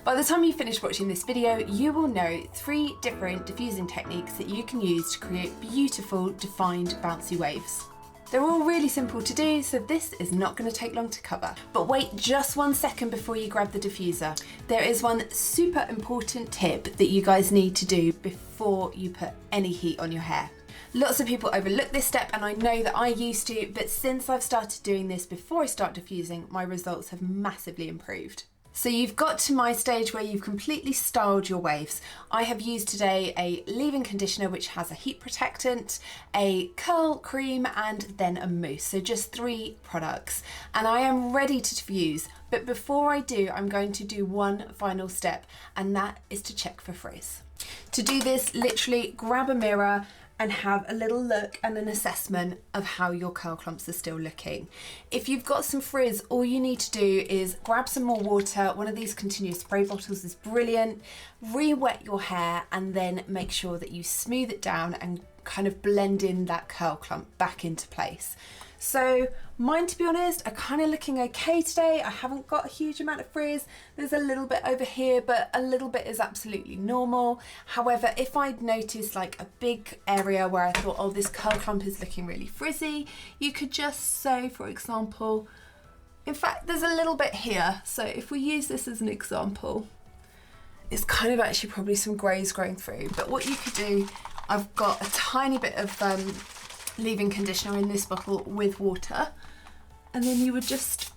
By the time you finish watching this video, you will know 3 different diffusing techniques that you can use to create beautiful, defined, bouncy waves. They're all really simple to do, so this is not going to take long to cover. But wait just 1 second before you grab the diffuser. There is one super important tip that you guys need to do before you put any heat on your hair. Lots of people overlook this step, and I know that I used to, but since I've started doing this before I start diffusing, my results have massively improved. So you've got to my stage where you've completely styled your waves. I have used today a leave-in conditioner which has a heat protectant, a curl cream, and then a mousse. So just 3 products. And I am ready to diffuse. But before I do, I'm going to do one final step, and that is to check for frizz. To do this, literally grab a mirror and have a little look and an assessment of how your curl clumps are still looking. If you've got some frizz, all you need to do is grab some more water. One of these continuous spray bottles is brilliant. Re-wet your hair and then make sure that you smooth it down and kind of blend in that curl clump back into place. So mine, to be honest, are kind of looking okay today. I haven't got a huge amount of frizz. There's a little bit over here, but a little bit is absolutely normal. However, if I'd noticed like a big area where I thought, oh, this curl clump is looking really frizzy, you could just say, for example, in fact, there's a little bit here. So if we use this as an example, it's kind of actually probably some greys growing through. But what you could do, I've got a tiny bit of leave-in conditioner in this bottle with water, and then you would just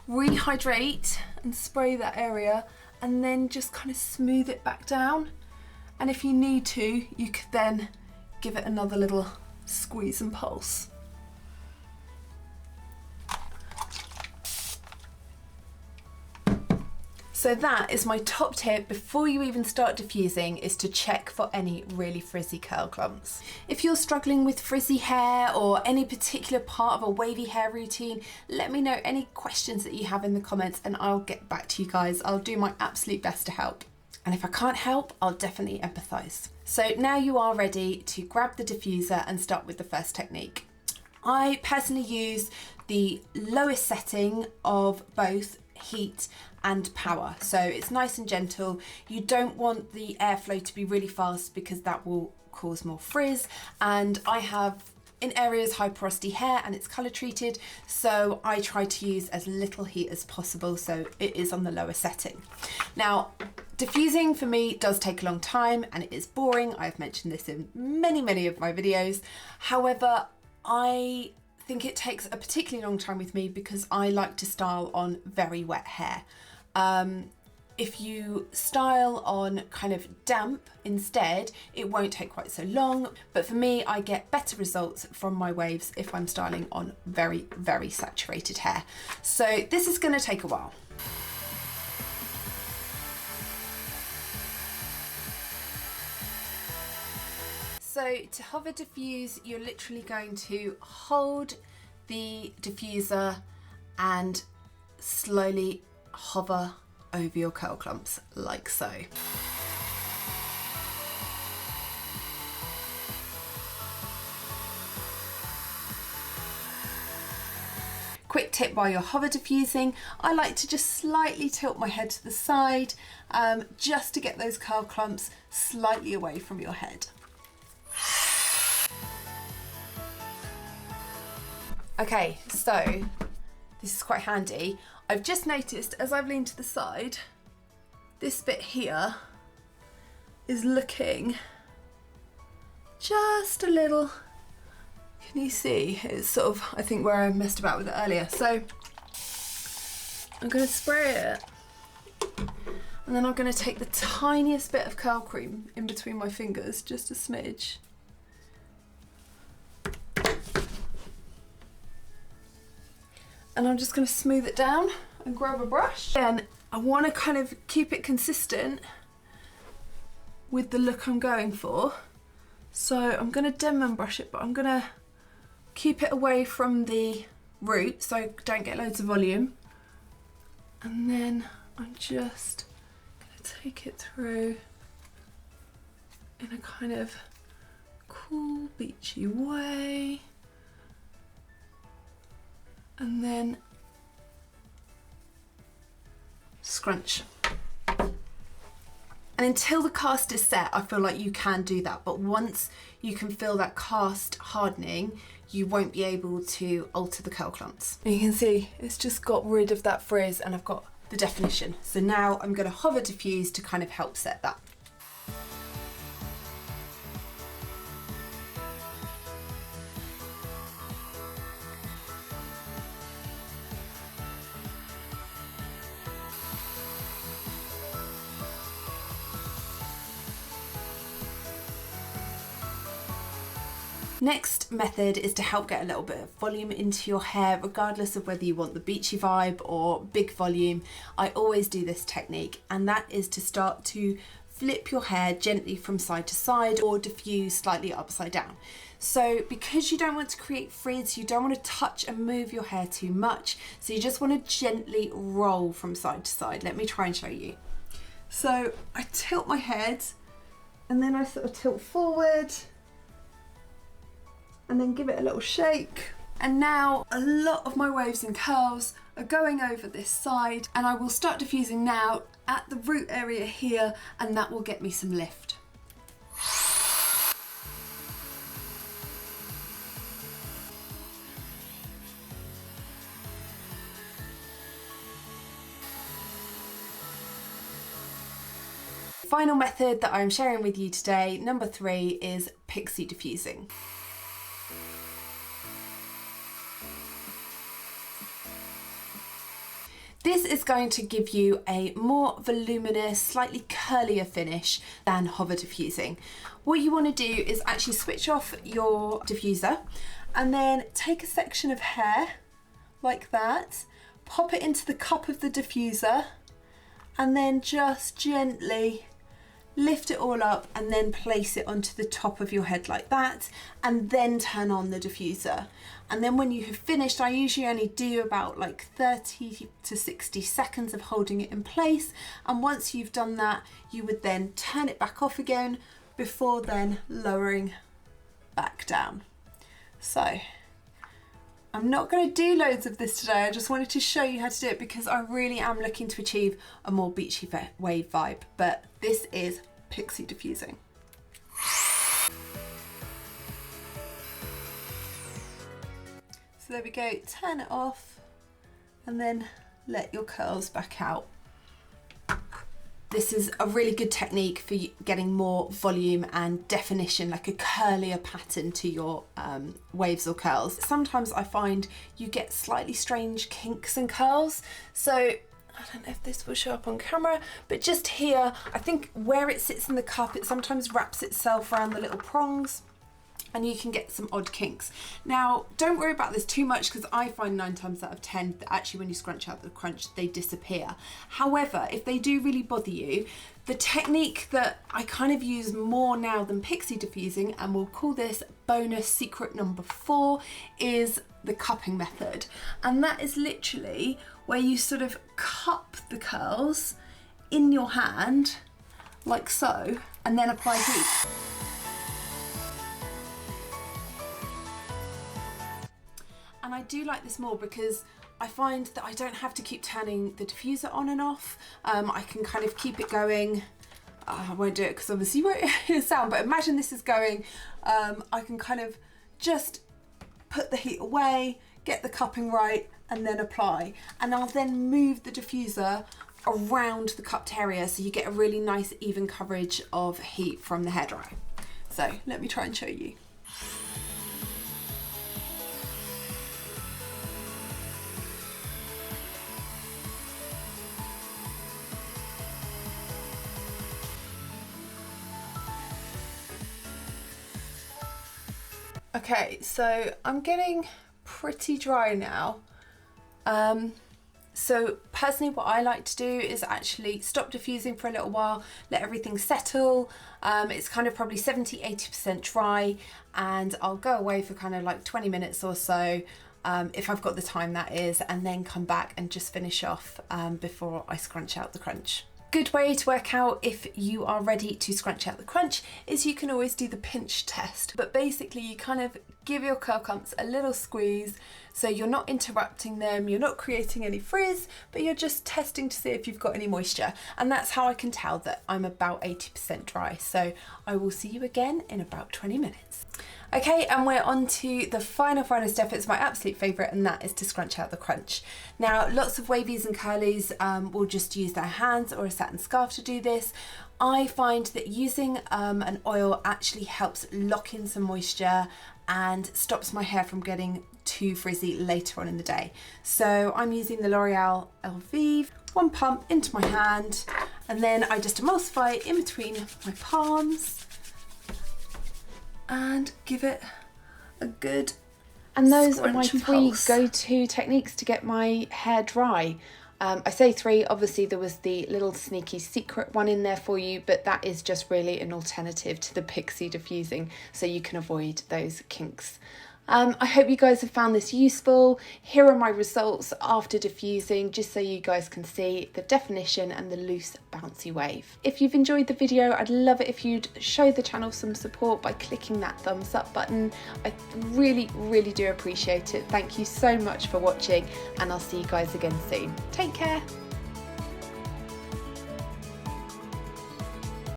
rehydrate and spray that area and then just kind of smooth it back down. And if you need to, you could then give it another little squeeze and pulse. So that is my top tip before you even start diffusing, is to check for any really frizzy curl clumps. If you're struggling with frizzy hair or any particular part of a wavy hair routine, let me know any questions that you have in the comments and I'll get back to you guys. I'll do my absolute best to help. And if I can't help, I'll definitely empathise. So now you are ready to grab the diffuser and start with the first technique. I personally use the lowest setting of both heat and power, so it's nice and gentle. You don't want the airflow to be really fast because that will cause more frizz, and I have in areas high porosity hair and it's colour treated, so I try to use as little heat as possible, so it is on the lower setting. Now, diffusing for me does take a long time and it is boring. I've mentioned this in many of my videos. However, I think it takes a particularly long time with me because I like to style on very wet hair. If you style on kind of damp instead, it won't take quite so long, but for me, I get better results from my waves if I'm styling on very saturated hair. So this is going to take a while. So to hover diffuse, you're literally going to hold the diffuser and slowly hover over your curl clumps like so. Quick tip while you're hover diffusing, I like to just slightly tilt my head to the side just to get those curl clumps slightly away from your head. Okay, so this is quite handy. I've just noticed as I've leaned to the side, this bit here is looking just a little, can you see? It's sort of, I think, where I messed about with it earlier. So I'm going to spray it and then I'm going to take the tiniest bit of curl cream in between my fingers, just a smidge. And I'm just going to smooth it down and grab a brush. And I want to kind of keep it consistent with the look I'm going for. So I'm going to Denman brush it, but I'm going to keep it away from the root so I don't get loads of volume. And then I'm just going to take it through in a kind of cool, beachy way. And then scrunch. And until the cast is set, I feel like you can do that. But once you can feel that cast hardening, you won't be able to alter the curl clumps. And you can see it's just got rid of that frizz and I've got the definition. So now I'm going to hover diffuse to kind of help set that. Next method is to help get a little bit of volume into your hair, regardless of whether you want the beachy vibe or big volume. I always do this technique, and that is to start to flip your hair gently from side to side or diffuse slightly upside down. So because you don't want to create frizz, you don't want to touch and move your hair too much, so you just want to gently roll from side to side. Let me try and show you. So I tilt my head and then I sort of tilt forward and then give it a little shake. And now a lot of my waves and curls are going over this side, and I will start diffusing now at the root area here, and that will get me some lift. Final method that I'm sharing with you today, number 3, is Pixie Diffusing. This is going to give you a more voluminous, slightly curlier finish than hover diffusing. What you want to do is actually switch off your diffuser and then take a section of hair like that, pop it into the cup of the diffuser, and then just gently lift it all up and then place it onto the top of your head like that, and then turn on the diffuser. And then when you have finished, I usually only do about like 30 to 60 seconds of holding it in place, and once you've done that, you would then turn it back off again before then lowering back down. So I'm not going to do loads of this today, I just wanted to show you how to do it because I really am looking to achieve a more beachy wave vibe, but this is Pixie Diffusing. So there we go, turn it off and then let your curls back out. This is a really good technique for getting more volume and definition, like a curlier pattern to your waves or curls. Sometimes I find you get slightly strange kinks and curls. So I don't know if this will show up on camera, but just here, I think where it sits in the cup, it sometimes wraps itself around the little prongs, and you can get some odd kinks. Now, don't worry about this too much because I find 9 times out of 10 that actually when you scrunch out the crunch, they disappear. However, if they do really bother you, the technique that I kind of use more now than Pixie Diffusing, and we'll call this bonus secret number 4, is the cupping method. And that is literally where you sort of cup the curls in your hand, like so, and then apply heat. And I do like this more because I find that I don't have to keep turning the diffuser on and off. I can kind of keep it going. I won't do it because obviously you won't hear the sound, but imagine this is going. I can kind of just put the heat away, get the cupping right, and then apply. And I'll then move the diffuser around the cupped area so you get a really nice even coverage of heat from the hairdryer. So let me try and show you. Okay, so I'm getting pretty dry now. So personally what I like to do is actually stop diffusing for a little while, let everything settle. It's kind of probably 70–80% dry, and I'll go away for kind of like 20 minutes or so, if I've got the time that is, and then come back and just finish off before I scrunch out the crunch. good way to work out if you are ready to scrunch out the crunch is you can always do the pinch test. But basically you kind of give your curl clumps a little squeeze, so you're not interrupting them, you're not creating any frizz, but you're just testing to see if you've got any moisture. And that's how I can tell that I'm about 80% dry. So I will see you again in about 20 minutes. Okay, and we're on to the final step. It's my absolute favourite, and that is to scrunch out the crunch. Now, lots of wavies and curlies will just use their hands or a satin scarf to do this. I find that using an oil actually helps lock in some moisture and stops my hair from getting too frizzy later on in the day. So I'm using the L'Oreal Elvive, one pump into my hand, and then I just emulsify in between my palms and give it a good And those are my scrunch and three pulse. go-to techniques to get my hair dry. I say three, obviously there was the little sneaky secret one in there for you, but that is just really an alternative to the Pixie Diffusing, so you can avoid those kinks. I hope you guys have found this useful. Here are my results after diffusing, just so you guys can see the definition and the loose bouncy wave. If you've enjoyed the video, I'd love it if you'd show the channel some support by clicking that thumbs up button. I really do appreciate it. Thank you so much for watching, and I'll see you guys again soon. Take care.